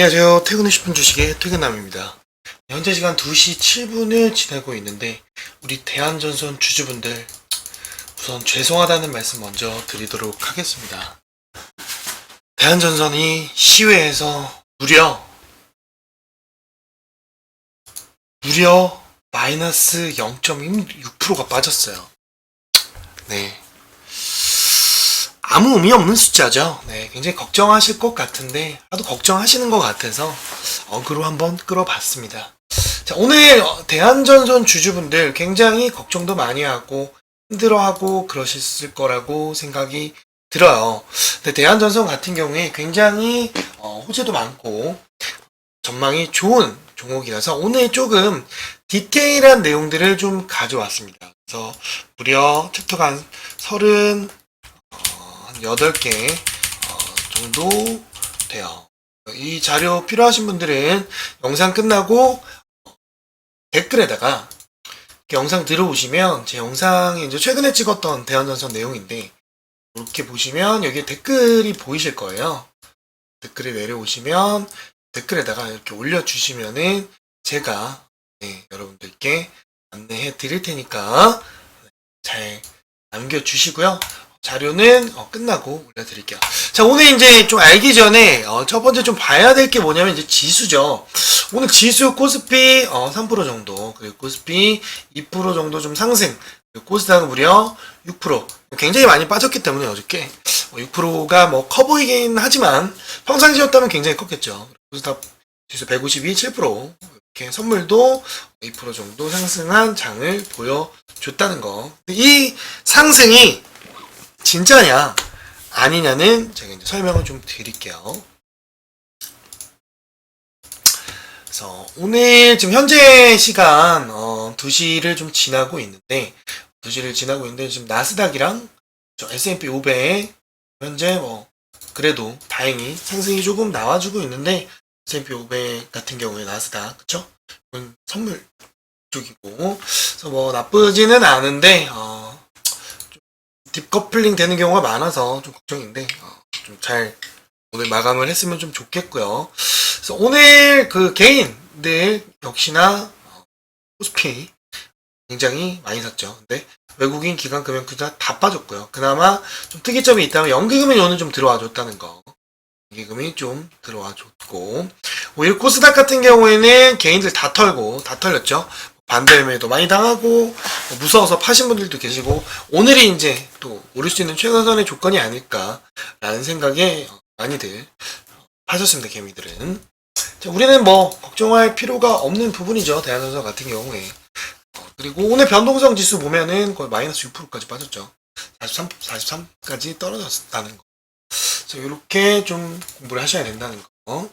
안녕하세요. 퇴근을 10분 주식의 퇴근남입니다. 현재 시간 2시 7분을 지나고 있는데 우리 대한전선 주주분들 우선 죄송하다는 말씀 먼저 드리도록 하겠습니다. 대한전선이 시외에서 무려 마이너스 0.6%가 빠졌어요. 네. 아무 의미 없는 숫자죠. 네, 굉장히 걱정하실 것 같은데 하도 걱정하시는 것 같아서 어그로 한번 끌어봤습니다. 자, 오늘 대한전선 주주분들 굉장히 걱정도 많이 하고 힘들어하고 그러셨을 거라고 생각이 들어요. 근데 대한전선 같은 경우에 굉장히 호재도 많고 전망이 좋은 종목이라서 오늘 조금 디테일한 내용들을 좀 가져왔습니다. 그래서 무려 챕터가 한 38개 정도 돼요. 이 자료 필요하신 분들은 영상 끝나고 댓글에다가 영상 들어오시면 제 영상에 이제 최근에 찍었던 대한전선 내용인데 이렇게 보시면 여기 댓글이 보이실 거예요. 댓글에 내려오시면 댓글에다가 이렇게 올려주시면은 제가 여러분들께 안내해 드릴 테니까 잘 남겨주시고요. 자료는 끝나고 올려드릴게요. 자, 오늘 이제 좀 알기 전에 첫 번째 좀 봐야 될 게 뭐냐면 이제 지수죠. 오늘 지수 코스피 3% 정도, 그리고 코스피 2% 정도 좀 상승, 그리고 코스닥은 무려 6%. 굉장히 많이 빠졌기 때문에 어저께 6%가 뭐 커 보이긴 하지만 평상시였다면 굉장히 컸겠죠. 코스닥 지수 152, 7%. 이렇게 선물도 2% 정도 상승한 장을 보여줬다는 거. 이 상승이 진짜냐 아니냐는 제가 이제 설명을 좀 드릴게요. 그래서 오늘 지금 현재 시간 2시를 좀 지나고 있는데 2시를 지나고 있는데 지금 나스닥이랑 S&P 500 현재 뭐 그래도 다행히 상승이 조금 나와주고 있는데 S&P 500 같은 경우에 나스닥 그쵸? 이건 선물 쪽이고 그래서 뭐 나쁘지는 않은데 딥커플링 되는 경우가 많아서 좀 걱정인데 좀 잘 오늘 마감을 했으면 좀 좋겠고요. 그래서 오늘 그 개인들 역시나 코스피 굉장히 많이 샀죠. 근데 외국인 기관 금융 투자 다 빠졌고요. 그나마 좀 특이점이 있다면 연기금이 오늘 좀 들어와 줬다는 거. 연기금이 좀 들어와 줬고 오히려 코스닥 같은 경우에는 개인들 다 털렸죠. 반대매도 많이 당하고 무서워서 파신 분들도 계시고 오늘이 이제 또 오를 수 있는 최선의 조건이 아닐까라는 생각에 많이들 파셨습니다. 개미들은. 자, 우리는 뭐 걱정할 필요가 없는 부분이죠. 대한전선 같은 경우에. 그리고 오늘 변동성 지수 보면은 거의 마이너스 6%까지 빠졌죠. 43까지 떨어졌다는 거. 그래서 이렇게 좀 공부를 하셔야 된다는 거.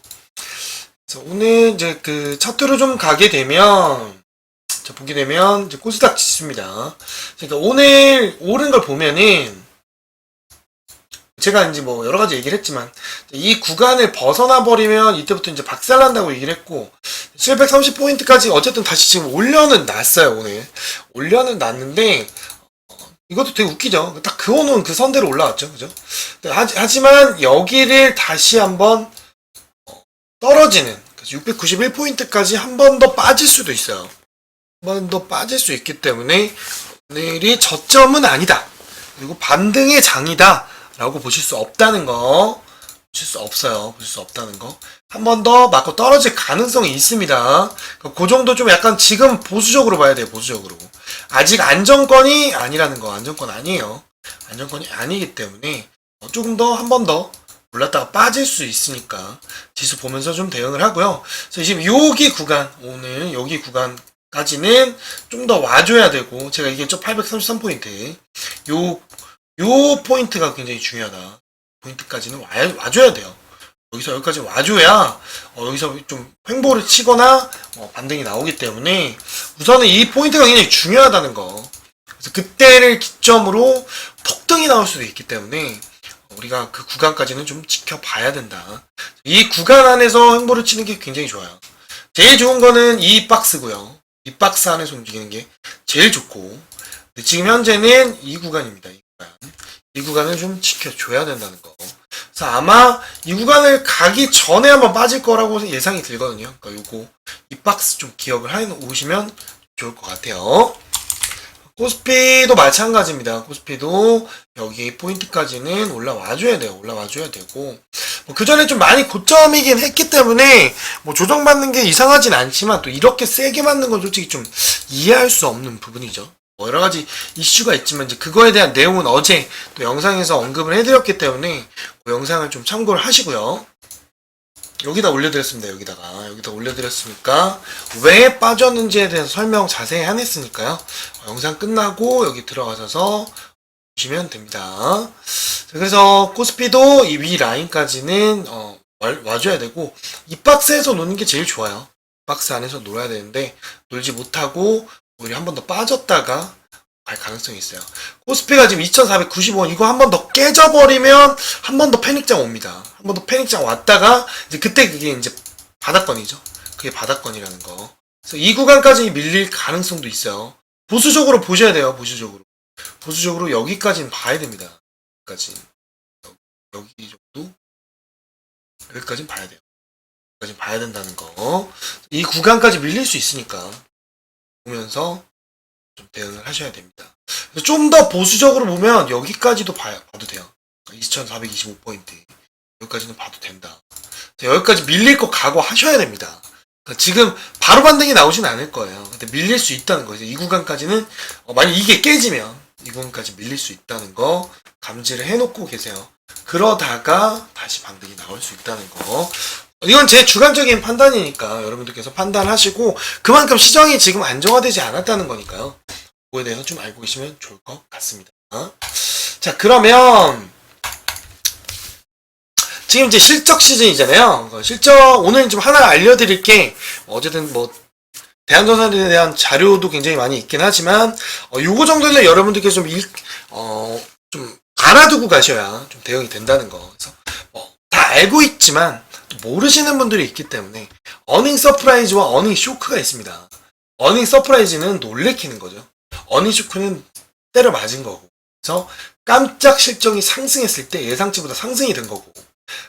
그래서 오늘 이제 그 차트로 좀 가게 되면 자, 보게 되면 이제 코스닥 지수입니다. 그러니까 오늘 오른 걸 보면은 제가 이제 뭐 여러 가지 얘기를 했지만 이 구간을 벗어나 버리면 이때부터 이제 박살난다고 얘기를 했고 730포인트까지 어쨌든 다시 지금 올려는 놨어요. 오늘 올려는 놨는데 이것도 되게 웃기죠. 딱 그어놓은 그 선대로 올라왔죠. 그죠? 하지만 여기를 다시 한번 떨어지는 691포인트까지 한 번 더 빠질 수도 있어요. 한 번 더 빠질 수 있기 때문에 오늘이 저점은 아니다. 그리고 반등의 장이다. 라고 보실 수 없다는 거. 보실 수 없어요. 보실 수 없다는 거. 한 번 더 맞고 떨어질 가능성이 있습니다. 그 정도 좀 약간 지금 보수적으로 봐야 돼요. 보수적으로. 아직 안정권이 아니라는 거. 안정권 아니에요. 안정권이 아니기 때문에 조금 더 한 번 더 올랐다가 빠질 수 있으니까 지수 보면서 좀 대응을 하고요. 그래서 지금 여기 구간, 오늘 여기 구간까지는 좀 더 와줘야 되고, 제가 얘기했죠. 833포인트. 요 포인트가 굉장히 중요하다. 포인트까지는 와줘야 돼요. 여기서 여기까지 와줘야, 여기서 좀 횡보를 치거나, 반등이 나오기 때문에, 우선은 이 포인트가 굉장히 중요하다는 거. 그래서 그때를 기점으로 폭등이 나올 수도 있기 때문에, 우리가 그 구간까지는 좀 지켜봐야 된다. 이 구간 안에서 횡보를 치는 게 굉장히 좋아요. 제일 좋은 거는 이 박스고요. 이 박스 안에서 움직이는 게 제일 좋고, 지금 현재는 이 구간입니다. 이 구간을 좀 지켜줘야 된다는 거. 그래서 아마 이 구간을 가기 전에 한번 빠질 거라고 예상이 들거든요. 그러니까 요거 이 박스 좀 기억을 해 오시면 좋을 것 같아요. 코스피도 마찬가지입니다. 코스피도 여기 포인트까지는 올라와줘야 돼요. 올라와줘야 되고 그 전에 좀 많이 고점이긴 했기 때문에 뭐 조정받는 게 이상하진 않지만 또 이렇게 세게 맞는 건 솔직히 좀 이해할 수 없는 부분이죠. 뭐 여러 가지 이슈가 있지만 이제 그거에 대한 내용은 어제 또 영상에서 언급을 해드렸기 때문에 그 영상을 좀 참고를 하시고요. 여기다 올려드렸습니다. 여기다 올려드렸으니까 왜 빠졌는지에 대해서 설명 자세히 해냈으니까요. 영상 끝나고 여기 들어가셔서 보시면 됩니다. 그래서 코스피도 이 위 라인까지는 와줘야 되고 이 박스에서 노는 게 제일 좋아요. 박스 안에서 놀아야 되는데 놀지 못하고 오히려 한 번 더 빠졌다가 갈 가능성이 있어요. 코스피가 지금 2495원 이거 한 번 더 깨져버리면 한 번 더 패닉장 옵니다. 한 번 더 패닉장 왔다가 이제 그때 그게 이제 바닥권이죠. 그게 바닥권이라는 거. 그래서 이 구간까지 밀릴 가능성도 있어요. 보수적으로 보셔야 돼요. 보수적으로 여기까지는 봐야 됩니다. 여기 정도 여기까지는 봐야 돼요. 여기까지는 봐야 된다는 거. 이 구간까지 밀릴 수 있으니까 보면서 좀 대응을 하셔야 됩니다. 좀 더 보수적으로 보면 여기까지도 봐도 돼요. 2425포인트 여기까지는 봐도 된다. 여기까지 밀릴 거 각오하셔야 됩니다. 지금 바로 반등이 나오진 않을 거예요. 근데 밀릴 수 있다는 거예요. 이 구간까지는 만약 이게 깨지면 이 구간까지 밀릴 수 있다는 거 감지를 해놓고 계세요. 그러다가 다시 반등이 나올 수 있다는 거. 이건 제 주관적인 판단이니까 여러분들께서 판단하시고 그만큼 시장이 지금 안정화되지 않았다는 거니까요. 그거에 대해서 좀 알고 계시면 좋을 것 같습니다. 자, 그러면 지금 이제 실적 시즌이잖아요. 실적 오늘 좀 하나 알려드릴게 어쨌든 뭐 대한전선에 대한 자료도 굉장히 많이 있긴 하지만 요거 정도는 여러분들께서 좀 알아두고 가셔야 좀 대응이 된다는 거. 그래서 다 알고 있지만 모르시는 분들이 있기 때문에 어닝 서프라이즈와 어닝 쇼크가 있습니다. 어닝 서프라이즈는 놀래키는 거죠. 어닝 쇼크는 때려 맞은 거고. 그래서 깜짝 실적이 상승했을 때 예상치보다 상승이 된 거고.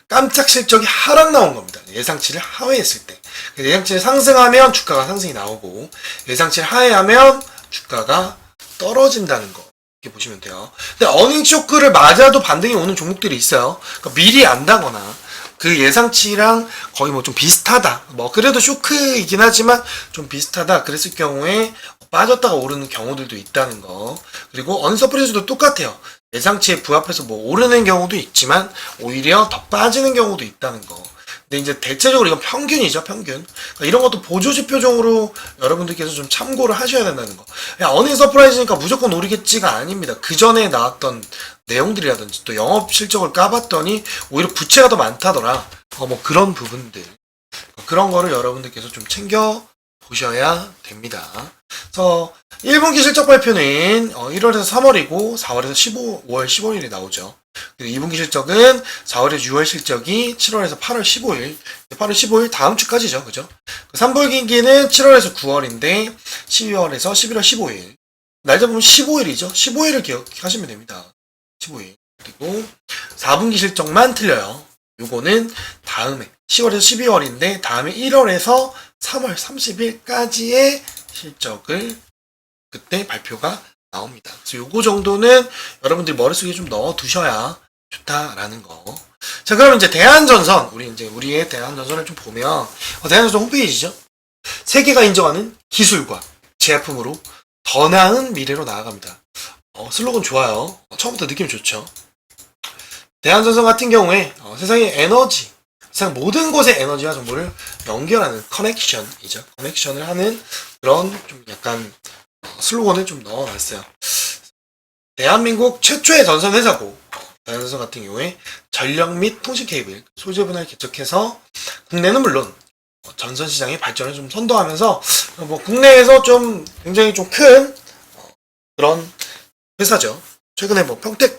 깜짝 실적이 하락 나온 겁니다. 예상치를 하회했을 때. 예상치를 상승하면 주가가 상승이 나오고 예상치를 하회하면 주가가 떨어진다는 거. 이렇게 보시면 돼요. 근데 어닝 쇼크를 맞아도 반등이 오는 종목들이 있어요. 그러니까 미리 안다거나 그 예상치랑 거의 뭐 좀 비슷하다. 뭐 그래도 쇼크이긴 하지만 좀 비슷하다. 그랬을 경우에 빠졌다가 오르는 경우들도 있다는 거. 그리고 언서프라이즈도 똑같아요. 예상치에 부합해서 뭐 오르는 경우도 있지만 오히려 더 빠지는 경우도 있다는 거. 근데 이제 대체적으로 이건 평균이죠, 평균. 그러니까 이런 것도 보조지표종으로 여러분들께서 좀 참고를 하셔야 된다는 거. 야, 어닝 서프라이즈니까 무조건 오르겠지가 아닙니다. 그 전에 나왔던 내용들이라든지 또 영업 실적을 까봤더니 오히려 부채가 더 많다더라. 뭐 그런 부분들. 그런 거를 여러분들께서 좀 챙겨 보셔야 됩니다. 그래서 1분기 실적 발표는 1월에서 3월이고 4월에서 5월 15일이 나오죠. 2분기 실적은 4월에서 6월 실적이 7월에서 8월 15일, 8월 15일 다음 주까지죠. 그죠? 3분기는 7월에서 9월인데 12월에서 11월 15일. 날짜 보면 15일이죠. 15일을 기억하시면 됩니다. 15일. 그리고 4분기 실적만 틀려요. 요거는 다음에 10월에서 12월인데 다음에 1월에서 3월 30일까지의 실적을 그때 발표가 나옵니다. 그래서 요거 정도는 여러분들이 머릿속에 좀 넣어 두셔야 좋다라는 거. 자, 그럼 이제 대한전선, 우리의 대한전선을 좀 보면, 대한전선 홈페이지죠? 세계가 인정하는 기술과 제품으로 더 나은 미래로 나아갑니다. 슬로건 좋아요. 처음부터 느낌 좋죠? 대한전선 같은 경우에, 세상의 에너지, 세상 모든 곳의 에너지와 정보를 연결하는 커넥션이죠. 커넥션을 하는 그런 좀 약간 슬로건을 좀 넣어놨어요. 대한민국 최초의 전선 회사고 대한전선 같은 경우에 전력 및 통신 케이블 소재 분야를 개척해서 국내는 물론 전선 시장의 발전을 좀 선도하면서 뭐 국내에서 좀 굉장히 좀 큰 그런 회사죠. 최근에 뭐 평택이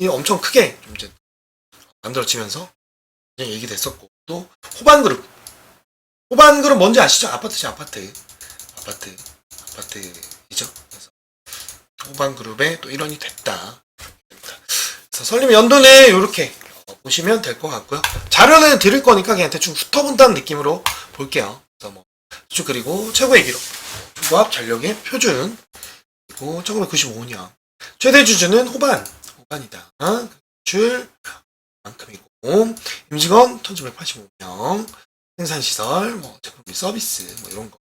엄청 크게 좀 이제 만들어지면서 굉장히 얘기됐었고 또 호반그룹 뭔지 아시죠? 아파트죠, 아파트이죠. 그래서 호반그룹의 또 일원이 됐다. 그래서 설립 연도는 이렇게 보시면 될 것 같고요. 자료는 드릴 거니까 그냥 대충 훑어본다는 느낌으로 볼게요. 그래서 뭐 그리고 최고의 기록, 조합 전력의 표준, 그리고 1995년 최대 주주는 호반이다. 줄 만큼이고 임직원 1185명, 생산시설, 뭐 제품 및 서비스 뭐 이런 거.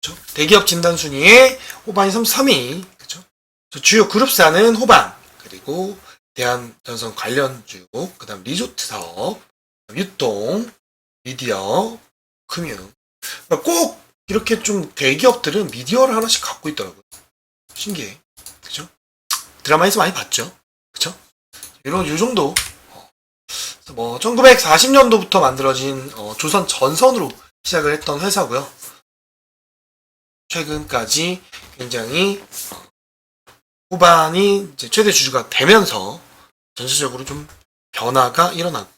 그렇죠? 대기업 진단 순위에 호반이 33위. 그렇죠? 주요 그룹사는 호반, 그리고 대한전선 관련주, 그다음 리조트 사업, 유통, 미디어, 금융. 그러니까 꼭 이렇게 좀 대기업들은 미디어를 하나씩 갖고 있더라고요. 신기해. 그죠? 드라마에서 많이 봤죠? 그쵸? 요 정도. 뭐, 1940년도부터 만들어진, 조선 전선으로 시작을 했던 회사고요. 최근까지 굉장히, 호반이 이제 최대 주주가 되면서 전체적으로 좀 변화가 일어나고,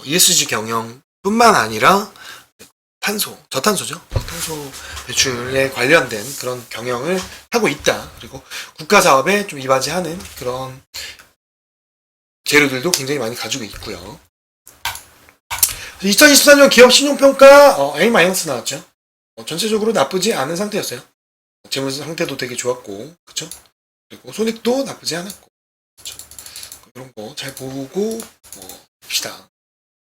ESG 경영뿐만 아니라 저탄소죠. 탄소 배출에 관련된 그런 경영을 하고 있다. 그리고 국가 사업에 좀 이바지하는 그런 재료들도 굉장히 많이 가지고 있고요. 2024년 기업 신용평가 A- 나왔죠. 전체적으로 나쁘지 않은 상태였어요. 재무 상태도 되게 좋았고, 그쵸? 그리고 손익도 나쁘지 않았고, 그쵸? 이런 거 잘 보고 봅시다.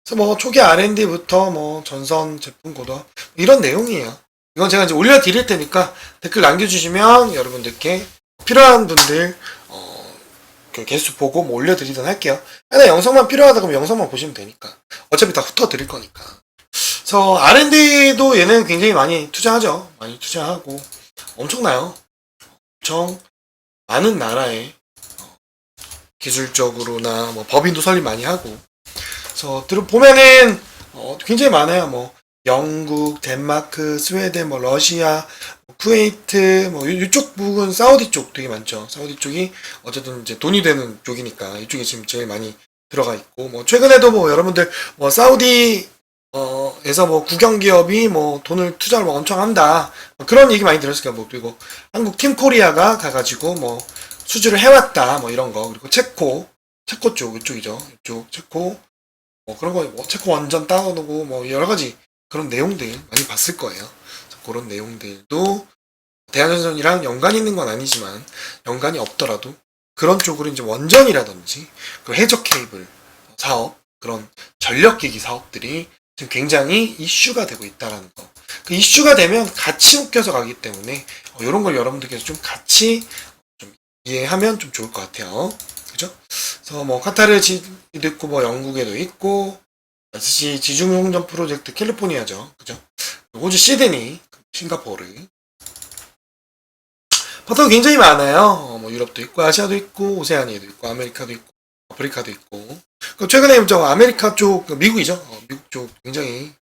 그래서 뭐 초기 R&D부터 뭐 전선 제품 고도 이런 내용이에요. 이건 제가 이제 올려드릴 테니까 댓글 남겨주시면 여러분들께 필요한 분들 개수 보고 뭐 올려드리든 할게요. 그냥 영상만 필요하다 그러면 영상만 보시면 되니까 어차피 다 훑어드릴 거니까. 그래서 R&D도 얘는 굉장히 많이 투자하죠. 많이 투자하고 엄청나요. 엄청 많은 나라에 기술적으로나 뭐 법인도 설립 많이 하고. 그래서 보면은 굉장히 많아요. 뭐 영국, 덴마크, 스웨덴, 뭐 러시아, 쿠웨이트, 뭐 이쪽 부분 사우디 쪽 되게 많죠. 사우디 쪽이 어쨌든 이제 돈이 되는 쪽이니까 이쪽에 지금 제일 많이 들어가 있고, 뭐 최근에도 뭐 여러분들 뭐 사우디 에서 뭐 국영 기업이 뭐 돈을 투자를 뭐 엄청 한다, 뭐 그런 얘기 많이 들었을 거예요. 뭐 그리고 한국 팀 코리아가 가가지고 뭐 수주를 해왔다, 뭐 이런 거. 그리고 체코 쪽 이쪽이죠. 이쪽 체코 뭐 그런 거, 뭐 체코 원전 따오고 뭐 여러 가지 그런 내용들 많이 봤을 거예요. 그런 내용들도 대한전선이랑 연관이 있는 건 아니지만 연관이 없더라도 그런 쪽으로 이제 원전이라든지 그 해적 케이블 사업, 그런 전력기기 사업들이 지금 굉장히 이슈가 되고 있다라는 거. 그 이슈가 되면 같이 묶여서 가기 때문에 이런 걸 여러분들께서 좀 같이 좀 이해하면 좀 좋을 것 같아요. 그죠? 그래서 뭐 카타르도 있고 뭐 영국에도 있고 SC 지중용전 프로젝트 캘리포니아죠. 그죠? 호주 시드니, 싱가포르. 파트가 굉장히 많아요. 뭐 유럽도 있고 아시아도 있고 오세아니아도 있고 아메리카도 있고 아프리카도 있고. 최근에 저 아메리카 쪽, 미국이죠. 미국 쪽 굉장히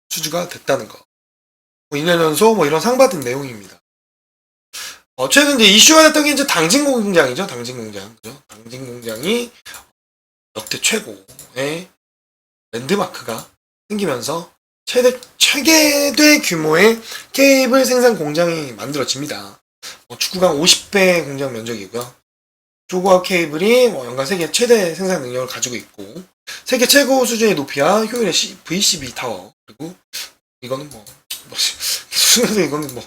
수주가 됐다는 거. 뭐 2년 연속 뭐 이런 상 받은 내용입니다. 최근 이제 이슈가 됐던 게 이제 당진 공장이죠. 당진 공장. 그죠? 당진 공장이 역대 최고의 랜드마크가 생기면서 최대 규모의 케이블 생산 공장이 만들어집니다. 축구강 50배 공장 면적이고요. 조그와 케이블이 연간 세계 최대 생산 능력을 가지고 있고, 세계 최고 수준의 높이와 효율의 VCB 타워. 그리고 이거는 수준에서 이거는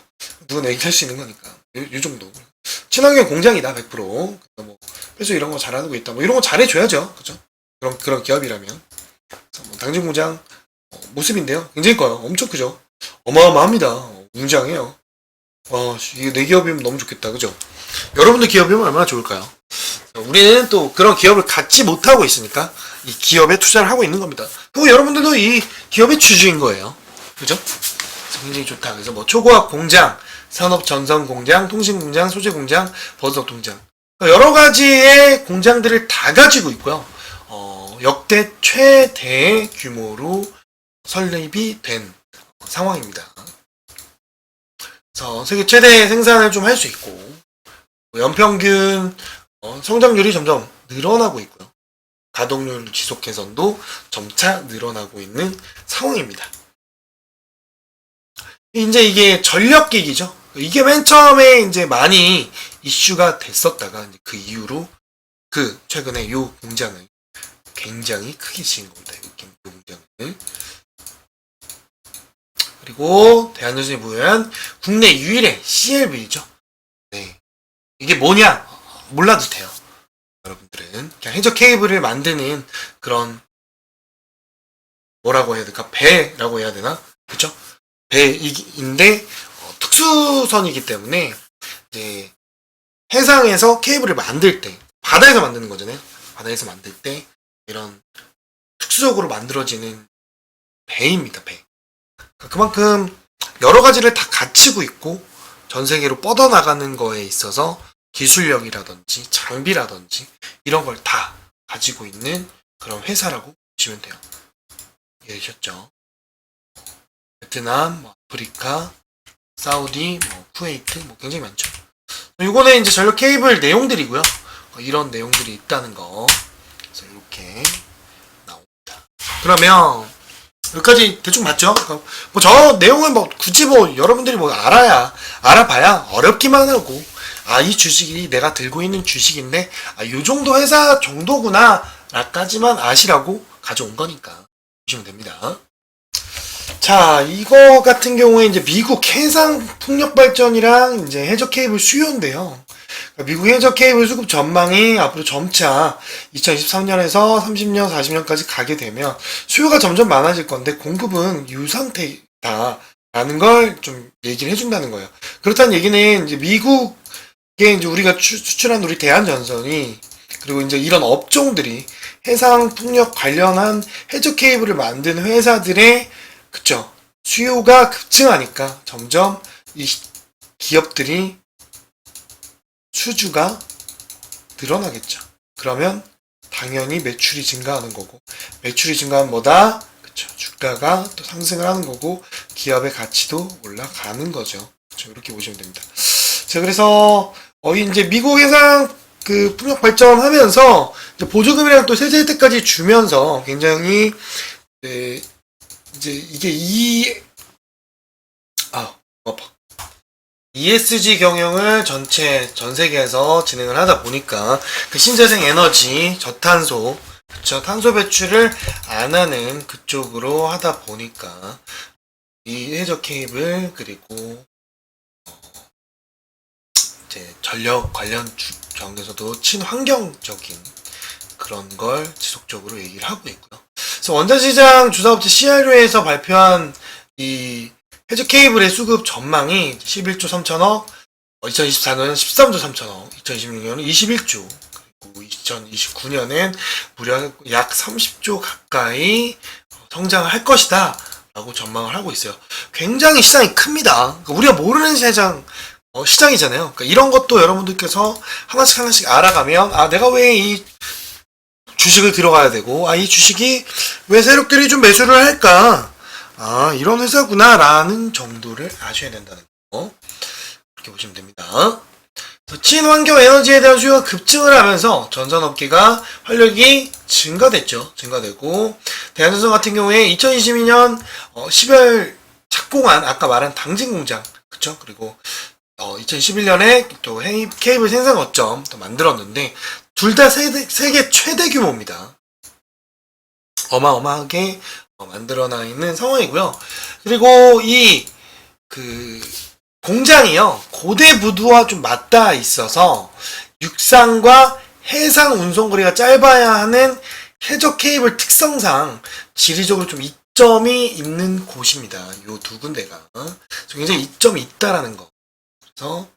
누구나 얘기할 수 있는 거니까 요 정도. 친환경 공장이다 100%. 그래서 이런 거 잘하고 있다. 이런 거 잘해줘야죠. 그죠? 그런 기업이라면. 당진 공장 모습인데요. 굉장히 커요. 엄청 크죠. 어마어마합니다. 웅장해요. 이게 내 기업이면 너무 좋겠다. 그죠? 여러분들 기업이면 얼마나 좋을까요? 우리는 또 그런 기업을 갖지 못하고 있으니까 이 기업에 투자를 하고 있는 겁니다. 그리고 여러분들도 이 기업의 주주인 거예요. 그죠? 그래서 굉장히 좋다. 그래서 뭐 초고압 공장, 산업 전선 공장, 통신 공장, 소재 공장, 버섯 공장. 여러 가지의 공장들을 다 가지고 있고요. 역대 최대 규모로 설립이 된 상황입니다. 그래서 세계 최대 생산을 좀 할 수 있고, 연평균 성장률이 점점 늘어나고 있고요. 가동률 지속 개선도 점차 늘어나고 있는 상황입니다. 이제 이게 전력기기죠. 이게 맨 처음에 이제 많이 이슈가 됐었다가 그 이후로 최근에 요 공장을 굉장히 크게 지은 겁니다. 요 공장을. 그리고 대한전선이 보유한 국내 유일의 CLV죠. 네. 이게 뭐냐? 몰라도 돼요. 여러분들은 그냥 해저 케이블을 만드는 그런 뭐라고 해야 될까? 배라고 해야 되나? 그쵸? 배인데 특수선이기 때문에 이제 해상에서 케이블을 만들 때 바다에서 만드는 거잖아요. 바다에서 만들 때 이런 특수적으로 만들어지는 배입니다. 배. 그만큼 여러 가지를 다 갖추고 있고 전 세계로 뻗어나가는 거에 있어서 기술력이라든지 장비라든지 이런 걸 다 가지고 있는 그런 회사라고 보시면 돼요. 이해되셨죠? 베트남, 아프리카, 사우디, 쿠웨이트 굉장히 많죠. 이거는 이제 전력 케이블 내용들이고요. 이런 내용들이 있다는 거. 그래서 이렇게 나옵니다. 그러면 여기까지 대충 맞죠? 저 내용은 굳이 여러분들이 알아봐야 어렵기만 하고, 이 주식이 내가 들고 있는 주식인데, 요 정도 회사 정도구나, 라까지만 아시라고 가져온 거니까. 보시면 됩니다. 자, 이거 같은 경우에 이제 미국 해상 풍력 발전이랑 이제 해저 케이블 수요인데요. 미국 해저 케이블 수급 전망이 앞으로 점차 2023년에서 30년, 40년까지 가게 되면 수요가 점점 많아질 건데 공급은 이 상태다. 라는 걸 좀 얘기를 해준다는 거예요. 그렇다는 얘기는 이제 미국에 이제 우리가 수출한 우리 대한전선이 그리고 이제 이런 업종들이 해상 풍력 관련한 해저 케이블을 만드는 회사들의 그쵸. 수요가 급증하니까 점점 이 기업들이 수주가 늘어나겠죠. 그러면 당연히 매출이 증가하는 거고, 매출이 증가하면 뭐다? 그쵸. 주가가 또 상승을 하는 거고, 기업의 가치도 올라가는 거죠. 그쵸. 이렇게 보시면 됩니다. 자, 그래서, 이제 미국 해상 풍력 발전하면서, 보조금이랑 또 세제 혜택까지 주면서 굉장히, 이제 이게 ESG 경영을 전 세계에서 진행을 하다 보니까 그 신재생 에너지, 저탄소, 그쵸, 탄소 배출을 안 하는 그쪽으로 하다 보니까 이 해저 케이블 그리고 이제 전력 관련 쪽에서도 친환경적인 그런 걸 지속적으로 얘기를 하고 있고요. 그래서 원자시장 주사업체 CRU에서 발표한 이 해저 케이블의 수급 전망이 11조 3천억, 2024년은 13조 3천억, 2026년은 21조, 그리고 2029년엔 무려 약 30조 가까이 성장을 할 것이다 라고 전망을 하고 있어요. 굉장히 시장이 큽니다. 그러니까 우리가 모르는 시장이잖아요. 그러니까 이런 것도 여러분들께서 하나씩 알아가면 내가 왜 이 주식을 들어가야 되고 이 주식이 왜 세력들이 좀 매수를 할까, 이런 회사구나 라는 정도를 아셔야 된다는 거, 그렇게 보시면 됩니다. 친환경 에너지에 대한 수요가 급증을 하면서 전산업계가 활력이 증가되고 대한전선 같은 경우에 2022년 10월 착공한 아까 말한 당진 공장, 그쵸? 그리고 2011년에 또 케이블 생산 거점 또 만들었는데 둘 다 세계 최대 규모입니다. 어마어마하게 만들어놔 있는 상황이고요. 그리고 이 공장이요, 고대 부두와 좀 맞닿아 있어서 육상과 해상 운송 거리가 짧아야 하는 해저 케이블 특성상 지리적으로 좀 이점이 있는 곳입니다. 요 두 군데가 굉장히 이점이 있다라는 거. 그래서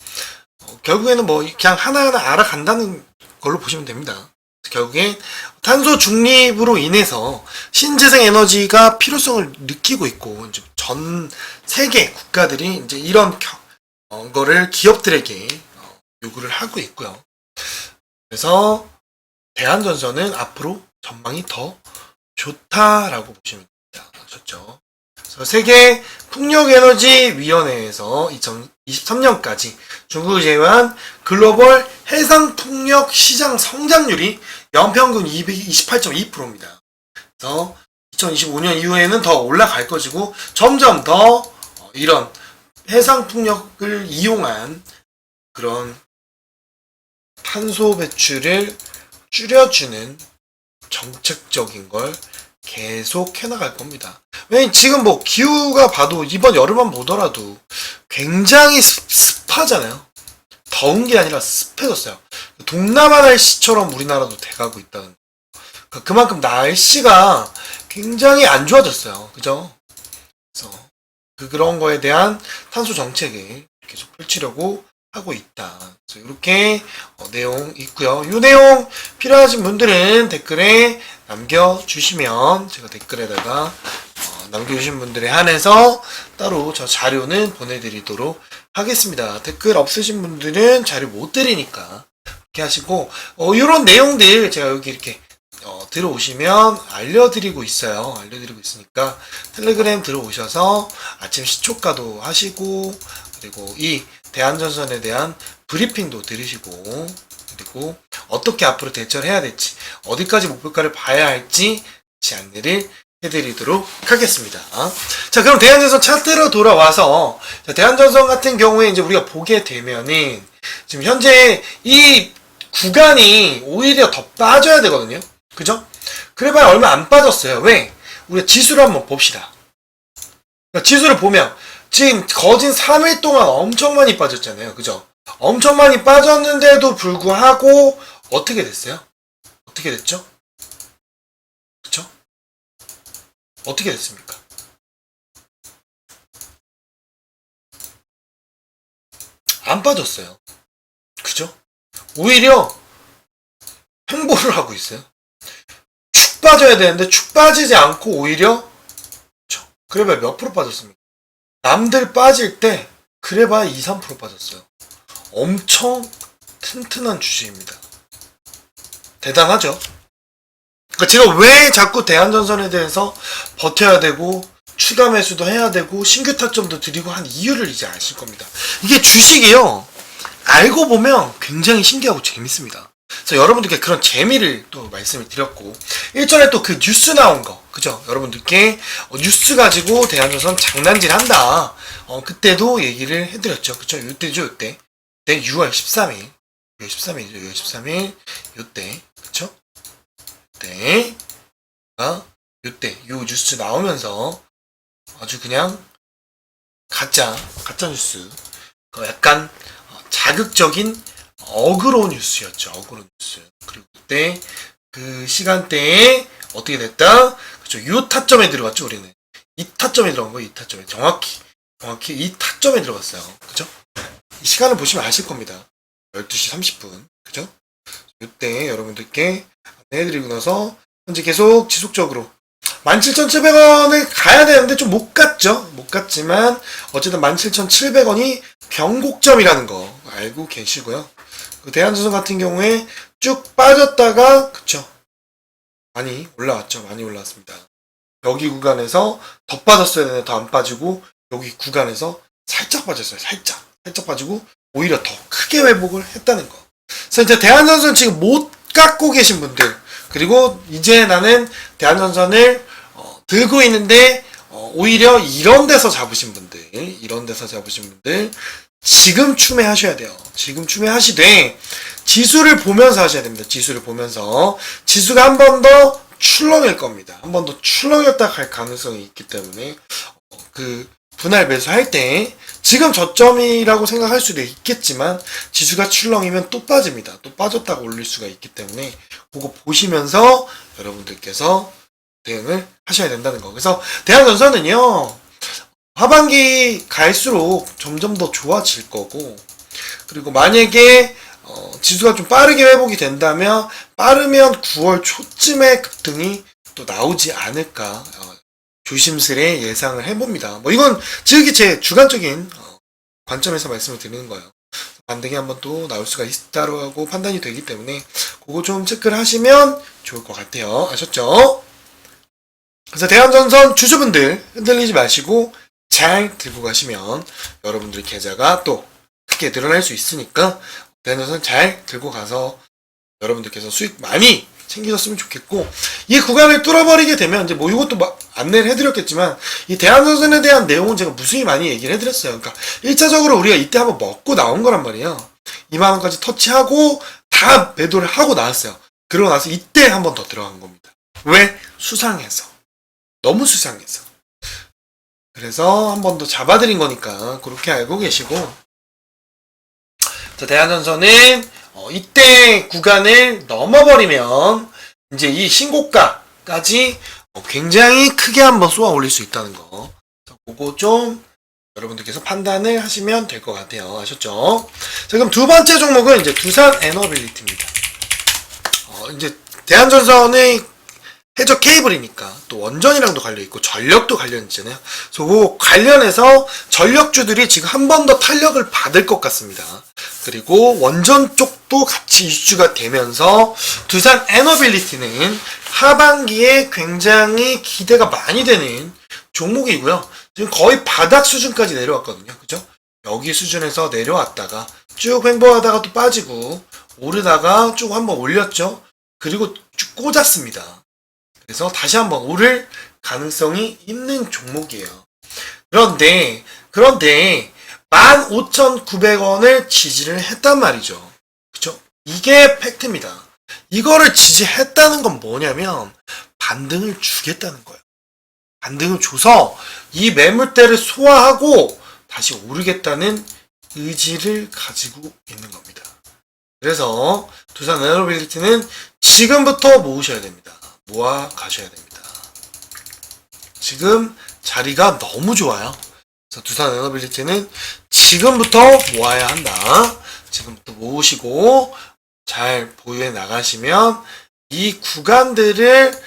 결국에는 그냥 하나하나 알아간다는 걸로 보시면 됩니다. 결국엔 탄소 중립으로 인해서 신재생 에너지가 필요성을 느끼고 있고, 이제 전 세계 국가들이 이제 이런 거를 기업들에게 요구를 하고 있고요. 그래서 대한전선은 앞으로 전망이 더 좋다라고 보시면 됩니다. 아셨죠? 그래서 세계 풍력에너지위원회에서 2023년까지 중국을 제외한 글로벌 해상풍력 시장 성장률이 연평균 228.2%입니다. 그래서 2025년 이후에는 더 올라갈 것이고 점점 더 이런 해상풍력을 이용한 그런 탄소 배출을 줄여주는 정책적인 걸 계속 해나갈 겁니다. 왜냐면 지금 뭐 기후가 봐도 이번 여름만 보더라도 굉장히 습하잖아요. 더운 게 아니라 습해졌어요. 동남아 날씨처럼 우리나라도 돼가고 있다는. 그만큼 날씨가 굉장히 안 좋아졌어요. 그죠? 그래서 그런 거에 대한 탄소 정책을 계속 펼치려고 하고 있다. 이렇게 내용 있고요. 이 내용 필요하신 분들은 댓글에 남겨주시면 제가 댓글에다가 남겨주신 분들에 한해서 따로 저 자료는 보내드리도록 하겠습니다. 댓글 없으신 분들은 자료 못 드리니까 이렇게 하시고 이런 내용들 제가 여기 이렇게 들어오시면 알려드리고 있어요. 알려드리고 있으니까 텔레그램 들어오셔서 아침 시초가도 하시고 그리고 이 대한전선에 대한 브리핑도 들으시고 그리고 어떻게 앞으로 대처를 해야 될지 어디까지 목표가를 봐야 할지 안내를 해드리도록 하겠습니다. 자, 그럼 대한전선 차트로 돌아와서 대한전선 같은 경우에 이제 우리가 보게 되면은 지금 현재 이 구간이 오히려 더 빠져야 되거든요. 그죠? 그래봐야 얼마 안 빠졌어요. 왜? 우리가 지수를 한번 봅시다. 그러니까 지수를 보면 지금 거진 3일 동안 엄청 많이 빠졌잖아요. 그죠? 엄청 많이 빠졌는데도 불구하고 어떻게 됐어요? 어떻게 됐죠? 그쵸? 어떻게 됐습니까? 안 빠졌어요. 그죠? 오히려 횡보를 하고 있어요. 축 빠져야 되는데 축 빠지지 않고 오히려 그래봐야 몇 프로 빠졌습니까? 남들 빠질 때 그래봐야 2, 3% 빠졌어요. 엄청 튼튼한 주식입니다. 대단하죠? 그러니까 제가 왜 자꾸 대한전선에 대해서 버텨야 되고 추가 매수도 해야 되고 신규 타점도 드리고 한 이유를 이제 아실 겁니다. 이게 주식이요. 알고 보면 굉장히 신기하고 재밌습니다. 그래서 여러분들께 그런 재미를 또 말씀을 드렸고 일전에 또 그 뉴스 나온 거 그죠? 여러분들께 뉴스 가지고 대한전선 장난질 한다. 그때도 얘기를 해드렸죠. 그쵸? 요때죠, 요때. 그때 6월 13일. 6월 13일이죠. 6월 13일. 요때. 그쵸? 요때. 요때. 요 뉴스 나오면서 아주 그냥 가짜 뉴스. 약간 자극적인 어그로 뉴스였죠. 어그로 뉴스. 그리고 그때 그 시간대에 어떻게 됐다? 그쵸. 요 타점에 들어갔죠, 우리는. 이 타점에 들어간 거예요, 이 타점에. 정확히 이 타점에 들어갔어요. 그죠? 이 시간을 보시면 아실 겁니다. 12시 30분. 그죠? 이때 여러분들께 안내해드리고 나서 현재 계속 지속적으로 17,700원을 가야 되는데 좀 못 갔죠. 못 갔지만 어쨌든 17,700원이 변곡점이라는 거 알고 계시고요. 그 대한전선 같은 경우에 쭉 빠졌다가 그쵸? 많이 올라왔죠. 많이 올라왔습니다. 여기 구간에서 더 빠졌어야 되는데 더 안 빠지고 여기 구간에서 살짝 빠졌어요. 살짝 빠지고 오히려 더 크게 회복을 했다는 거. 그래서 이제 대한전선 지금 못 갖고 계신 분들 그리고 이제 나는 대한전선을 들고 있는데 오히려 이런 데서 잡으신 분들 지금 추매하셔야 돼요. 지금 추매하시되 지수를 보면서 하셔야 됩니다. 지수를 보면서 지수가 한 번 더 출렁일 겁니다. 한 번 더 출렁였다 갈 가능성이 있기 때문에 그 분할 매수할 때 지금 저점이라고 생각할 수도 있겠지만 지수가 출렁이면 또 빠집니다. 또 빠졌다가 올릴 수가 있기 때문에 그거 보시면서 여러분들께서 대응을 하셔야 된다는 거. 그래서 대한전선은요 하반기 갈수록 점점 더 좋아질 거고 그리고 만약에 지수가 좀 빠르게 회복이 된다면 빠르면 9월 초쯤에 급등이 또 나오지 않을까 조심스레 예상을 해봅니다. 뭐 이건 지극히 제 주관적인 관점에서 말씀을 드리는 거예요. 반등이 한번 또 나올 수가 있다고 판단이 되기 때문에 그거 좀 체크를 하시면 좋을 것 같아요. 아셨죠? 그래서 대한전선 주주분들 흔들리지 마시고 잘 들고 가시면 여러분들 계좌가 또 크게 늘어날 수 있으니까 대한전선 잘 들고 가서 여러분들께서 수익 많이 챙기셨으면 좋겠고 이 구간을 뚫어버리게 되면 이제 뭐 이것도 안내를 해드렸겠지만 이 대한전선에 대한 내용은 제가 무수히 많이 얘기를 해드렸어요. 그러니까 1차적으로 우리가 이때 한번 먹고 나온 거란 말이에요. 2만원까지 터치하고 다 매도를 하고 나왔어요. 그러고 나서 이때 한 번 더 들어간 겁니다. 왜? 수상해서. 너무 수상해서. 그래서 한 번 더 잡아드린 거니까 그렇게 알고 계시고, 자, 대한전선은 이때 구간을 넘어버리면 이제 이 신고가까지 굉장히 크게 한번 쏘아 올릴 수 있다는 거. 그거 좀 여러분들께서 판단을 하시면 될 것 같아요. 아셨죠? 자, 그럼 두 번째 종목은 이제 두산 에너빌리티입니다. 이제 대한전선의 해적 케이블이니까 또 원전이랑도 관련있고 전력도 관련있잖아요. 그래서 그 관련해서 전력주들이 지금 한 번 더 탄력을 받을 것 같습니다. 그리고 원전 쪽도 같이 이슈가 되면서 두산 에너빌리티는 하반기에 굉장히 기대가 많이 되는 종목이고요. 지금 거의 바닥 수준까지 내려왔거든요. 그죠? 여기 수준에서 내려왔다가 쭉 횡보하다가 또 빠지고 오르다가 쭉 한번 올렸죠. 그리고 쭉 꽂았습니다. 그래서 다시 한번 오를 가능성이 있는 종목이에요. 그런데 15,900원을 지지를 했단 말이죠. 그쵸? 이게 팩트입니다. 이거를 지지했다는 건 뭐냐면 반등을 주겠다는 거예요. 반등을 줘서 이 매물대를 소화하고 다시 오르겠다는 의지를 가지고 있는 겁니다. 그래서 두산 에너빌리티는 지금부터 모으셔야 됩니다. 모아 가셔야 됩니다. 지금 자리가 너무 좋아요. 그래서 두산 에너빌리티는 지금부터 모아야 한다. 지금부터 모으시고 잘 보유해 나가시면 이 구간들을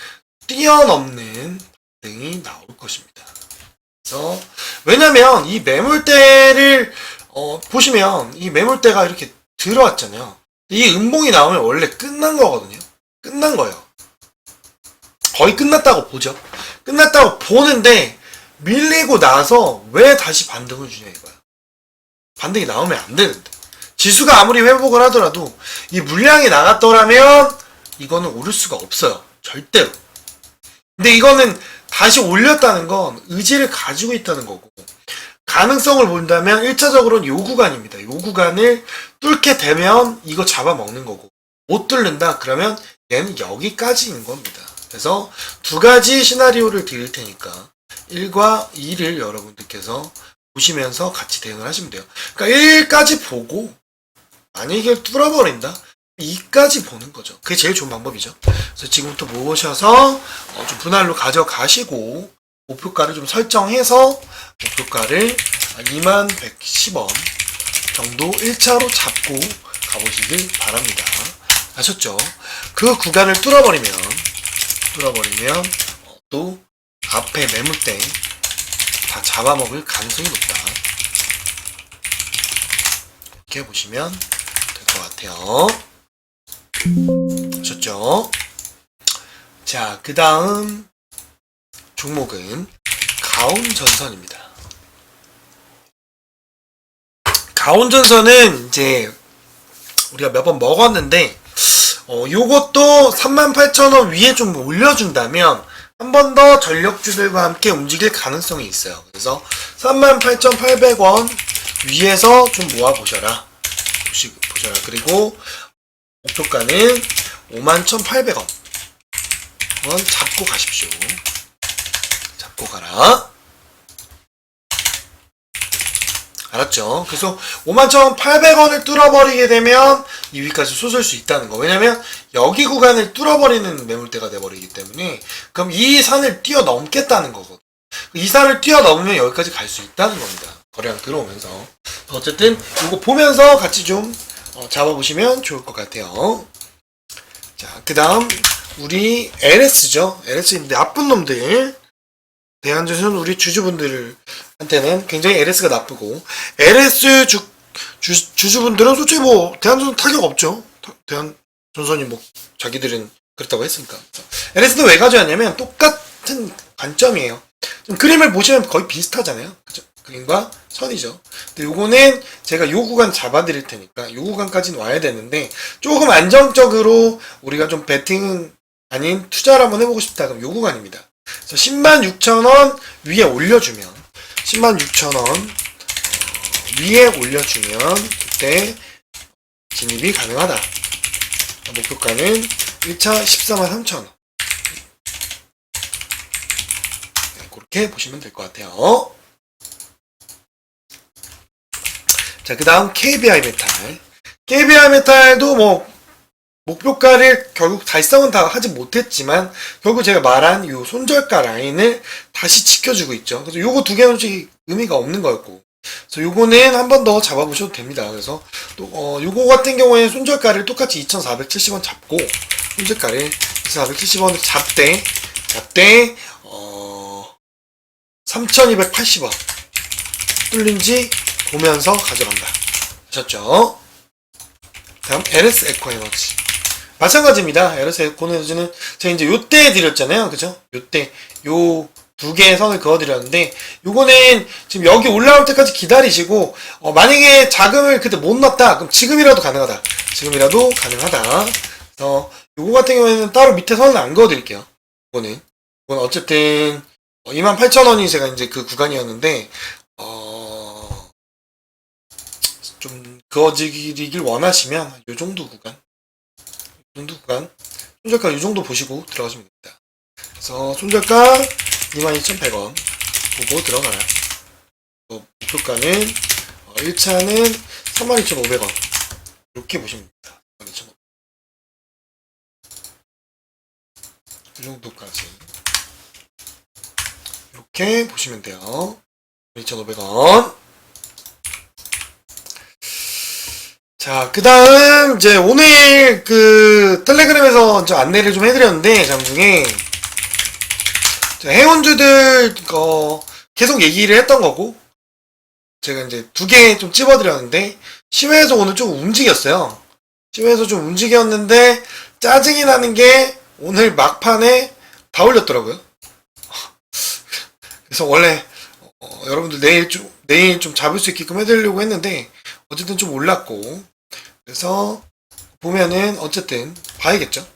뛰어넘는 등이 나올 것입니다. 그래서 왜냐면 이 매물대를 보시면 이 매물대가 이렇게 들어왔잖아요. 이 음봉이 나오면 원래 끝난 거거든요. 끝난 거예요. 거의 끝났다고 보죠. 끝났다고 보는데 밀리고 나서 왜 다시 반등을 주냐 이거야. 반등이 나오면 안 되는데. 지수가 아무리 회복을 하더라도 이 물량이 나갔더라면 이거는 오를 수가 없어요. 절대로. 근데 이거는 다시 올렸다는 건 의지를 가지고 있다는 거고, 가능성을 본다면 1차적으로는 요 구간입니다. 요 구간을 뚫게 되면 이거 잡아먹는 거고, 못 뚫는다 그러면 얘는 여기까지인 겁니다. 그래서 두 가지 시나리오를 드릴 테니까 1과 2를 여러분들께서 보시면서 같이 대응을 하시면 돼요. 그러니까 1까지 보고 만약에 이걸 뚫어버린다 2까지 보는 거죠. 그게 제일 좋은 방법이죠. 그래서 지금부터 모으셔서 좀 분할로 가져가시고 목표가를 좀 설정해서 목표가를 2110원 정도 1차로 잡고 가보시길 바랍니다. 아셨죠? 그 구간을 뚫어버리면 또 앞에 매물대 다 잡아먹을 가능성이 높다. 이렇게 보시면 될 것 같아요. 아셨죠? 자, 그 다음 종목은 가온전선입니다. 가온전선은 이제 우리가 몇 번 먹었는데 요것도 38,000원 위에 좀 올려준다면 한 번 더 전력주들과 함께 움직일 가능성이 있어요. 그래서 38,800원 위에서 좀 모아보셔라. 보셔라. 그리고 목표가는 51,800원 잡고 가십시오. 잡고 가라. 알았죠? 그래서 51,800원을 뚫어버리게 되면 2위까지 솟을 수 있다는 거. 왜냐면 여기 구간을 뚫어버리는 매물대가 돼버리기 때문에 그럼 이 산을 뛰어넘겠다는 거거든. 이 산을 뛰어넘으면 여기까지 갈 수 있다는 겁니다. 거래량 들어오면서. 어쨌든 이거 보면서 같이 좀 잡아보시면 좋을 것 같아요. 자, 그 다음 우리 LS죠. LS인데 나쁜 놈들. 대한전선 우리 주주분들한테는 굉장히 LS가 나쁘고, LS 주주분들은 솔직히 뭐 대한전선 타격 없죠. 대한전선이 뭐 자기들은 그렇다고 했으니까. LS는 왜 가져왔냐면 똑같은 관점이에요. 좀 그림을 보시면 거의 비슷하잖아요. 그죠? 그림과 선이죠. 근데 요거는 제가 요 구간 잡아드릴 테니까 요 구간까지는 와야 되는데 조금 안정적으로 우리가 좀 배팅은 아닌 투자를 한번 해보고 싶다 그럼 요 구간입니다. 그래서 106,000원 위에 올려주면 106,000원 위에 올려주면 그때 진입이 가능하다. 목표가는 1차 143,000원. 네, 그렇게 보시면 될 것 같아요. 자, 그 다음 KBI 메탈. KBI 메탈도 뭐 목표가를 결국 달성은 다 하지 못했지만 결국 제가 말한 요 손절가 라인을 다시 지켜주고 있죠. 그래서 요거 두 개는 솔직히 의미가 없는 거였고, 그래서 요거는 한 번 더 잡아보셔도 됩니다. 그래서 또 요거 같은 경우에는 손절가를 똑같이 2,470원 잡고, 손절가를 2,470원을 잡되 3,280원 뚫린지 보면서 가져간다. 아셨죠? 다음 LS 에코 에너지. 마찬가지입니다. LS 에코 에너지는 제가 이제 요때 드렸잖아요. 그죠? 요때 요 두 개의 선을 그어드렸는데, 요거는 지금 여기 올라올 때까지 기다리시고, 만약에 자금을 그때 못 넣었다, 그럼 지금이라도 가능하다. 지금이라도 가능하다. 그래서 요거 같은 경우에는 따로 밑에 선을 안 그어드릴게요. 이거는 어쨌든 28,000원이 제가 이제 그 구간이었는데, 좀 그어지길 원하시면 요 정도 구간, 손절가 요 정도 보시고 들어가시면 됩니다. 그래서 손절가 22,100원 보고 들어가라. 목표가는 1차는 32,500원 이렇게 보시면 됩니다. 32,500원 이 정도까지 이렇게 보시면 돼요. 2,500원. 자, 그 다음, 이제 오늘 그 텔레그램에서 좀 안내를 좀 해드렸는데, 장중에. 회원주들, 계속 얘기를 했던 거고, 제가 이제 두 개 좀 찝어드렸는데, 시외에서 오늘 좀 움직였어요. 시외에서 좀 움직였는데, 짜증이 나는 게 오늘 막판에 다 올렸더라고요. 그래서 원래, 여러분들 내일 좀 잡을 수 있게끔 해드리려고 했는데, 어쨌든 좀 올랐고, 그래서 보면은 어쨌든 봐야겠죠.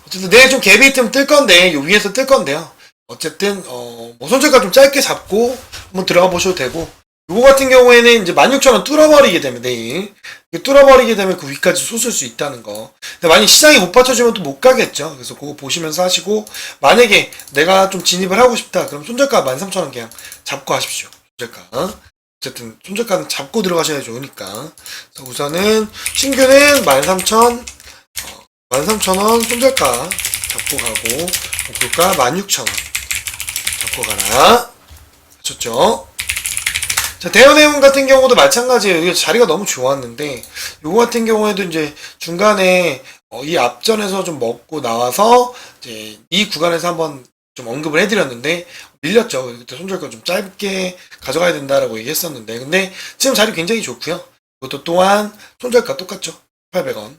어쨌든 내일 좀 갭이 있으면 뜰 건데, 요 위에서 뜰 건데요. 어쨌든 뭐 손절가 좀 짧게 잡고 한번 들어가 보셔도 되고, 요거 같은 경우에는 이제 16,000원 뚫어버리게 되면 내일 뚫어버리게 되면 그 위까지 솟을 수 있다는 거. 근데 만약 시장이 못 받쳐주면 또 못 가겠죠. 그래서 그거 보시면서 하시고, 만약에 내가 좀 진입을 하고 싶다, 그럼 손절가 13,000원 그냥 잡고 하십시오. 손절가. 어쨌든 손절가는 잡고 들어가셔야 좋으니까. 그래서 우선은 신규는 13,000원 손절가 잡고 가고, 목표가 16,000원 잡고 가라. 아셨죠? 자, 대연해운 같은 경우도 마찬가지예요. 이게 자리가 너무 좋았는데, 요거 같은 경우에도 이제 중간에 이 앞전에서 좀 먹고 나와서 이제 이 구간에서 한번 좀 언급을 해드렸는데 밀렸죠. 그때 손절가 좀 짧게 가져가야 된다라고 얘기했었는데, 근데 지금 자리 굉장히 좋고요. 이것도 또한 손절가 똑같죠. 1,800원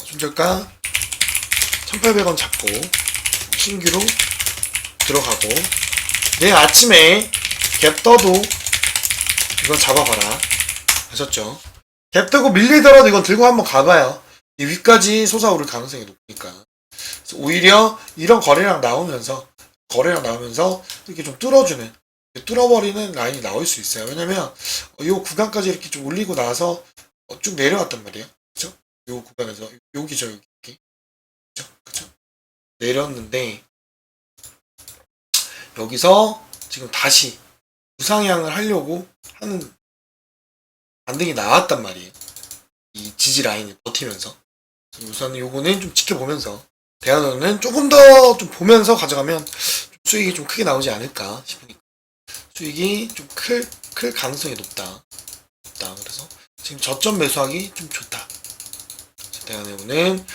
손절가 1,800원 잡고 신규로 들어가고, 내일 아침에 갭 떠도 이건 잡아봐라. 아셨죠? 갭 뜨고 밀리더라도 이건 들고 한번 가봐요. 이 위까지 솟아오를 가능성이 높으니까. 그래서 오히려 이런 거래량 나오면서 이렇게 좀 뚫어버리는 라인이 나올 수 있어요. 왜냐면 이 구간까지 이렇게 좀 올리고 나서 쭉 내려왔단 말이에요. 그쵸? 이 구간에서 여기죠, 여기. 그쵸? 내렸는데 여기서 지금 다시 우상향을 하려고 하는 반등이 나왔단 말이에요. 이 지지 라인을 버티면서. 우선 요거는 좀 지켜보면서, 대안은 조금 더 좀 보면서 가져가면 좀 수익이 좀 크게 나오지 않을까 싶으니까. 수익이 좀 클 가능성이 높다. 그래서 지금 저점 매수하기 좀 좋다. 대안은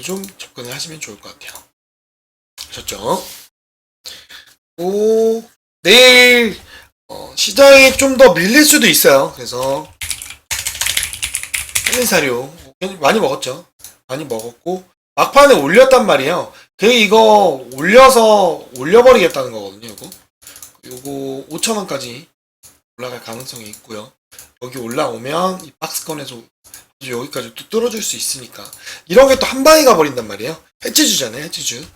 좀 접근을 하시면 좋을 것 같아요. 아셨죠? 내일 시장이 좀 더 밀릴 수도 있어요. 그래서 한인사료 많이 먹었죠. 많이 먹었고 막판에 올렸단 말이에요. 이거 올려버리겠다는 거거든요. 요거 5,000원까지 올라갈 가능성이 있고요. 여기 올라오면 이 박스권에서 여기까지 또 뚫어줄 수 있으니까, 이런 게 또 한 방에 가버린단 말이에요. 해치주잖아요. 해치주.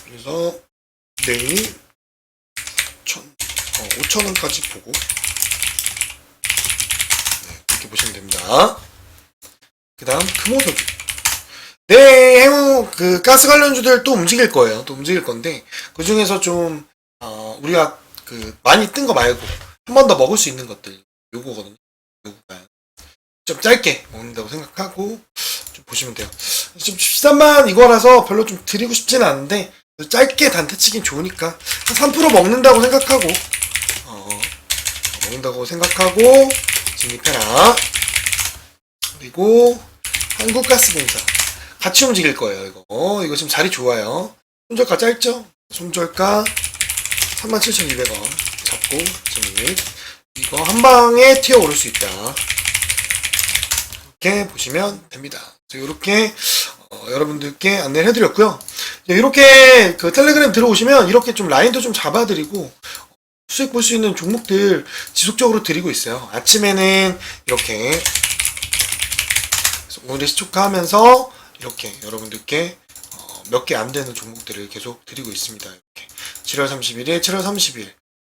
그래서 내일 5,000원까지 보고, 네, 이렇게 보시면 됩니다. 그 다음 금호석유. 네, 행운 그 가스 관련주들 또 움직일 거예요. 또 움직일 건데 그 중에서 좀 우리가 그 많이 뜬 거 말고 한 번 더 먹을 수 있는 것들 요거거든요. 요거가 좀 짧게 먹는다고 생각하고 좀 보시면 돼요. 좀 13만 이거라서 별로 좀 드리고 싶지는 않은데 짧게 단타치긴 좋으니까 한 3% 먹는다고 생각하고 먹는다고 생각하고 진입해라. 그리고 한국가스공사 같이 움직일 거예요. 이거 지금 자리 좋아요. 손절가 짧죠? 손절가 37,200원 잡고 진입. 이거 한 방에 튀어 오를 수 있다. 이렇게 보시면 됩니다. 이렇게 여러분들께 안내를 해드렸고요. 이렇게 그 텔레그램 들어오시면 이렇게 좀 라인도 좀 잡아드리고 수익 볼 수 있는 종목들 지속적으로 드리고 있어요. 아침에는 이렇게 오늘의 시초가하면서 이렇게 여러분들께 몇 개 안 되는 종목들을 계속 드리고 있습니다. 이렇게 7월 31일, 7월 30일,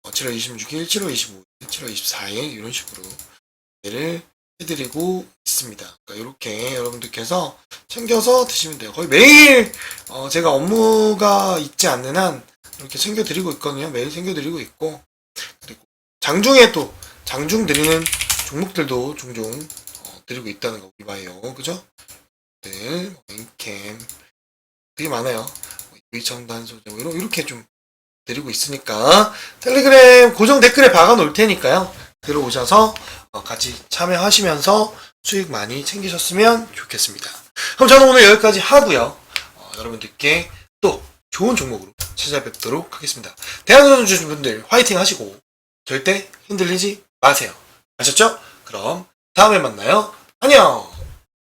7월 26일, 7월 25일, 7월 24일 이런 식으로 얘를 해드리고 있습니다. 그러니까 이렇게 여러분들께서 챙겨서 드시면 돼요. 거의 매일 제가 업무가 있지 않는 한 이렇게 챙겨드리고 있거든요. 매일 챙겨드리고 있고 그리고 장중에 또 장중 드리는 종목들도 종종 드리고 있다는 거 이봐요. 그죠? 네, 인캠 되게 많아요. 위청단 소정 이렇게 좀 드리고 있으니까 텔레그램 고정 댓글에 박아 놓을 테니까요. 들어오셔서 같이 참여하시면서 수익 많이 챙기셨으면 좋겠습니다. 그럼 저는 오늘 여기까지 하고요. 여러분들께 또 좋은 종목으로 찾아뵙도록 하겠습니다. 대한민국 주신 분들 화이팅 하시고 절대 흔들리지 마세요. 아셨죠? 그럼 다음에 만나요. 안녕!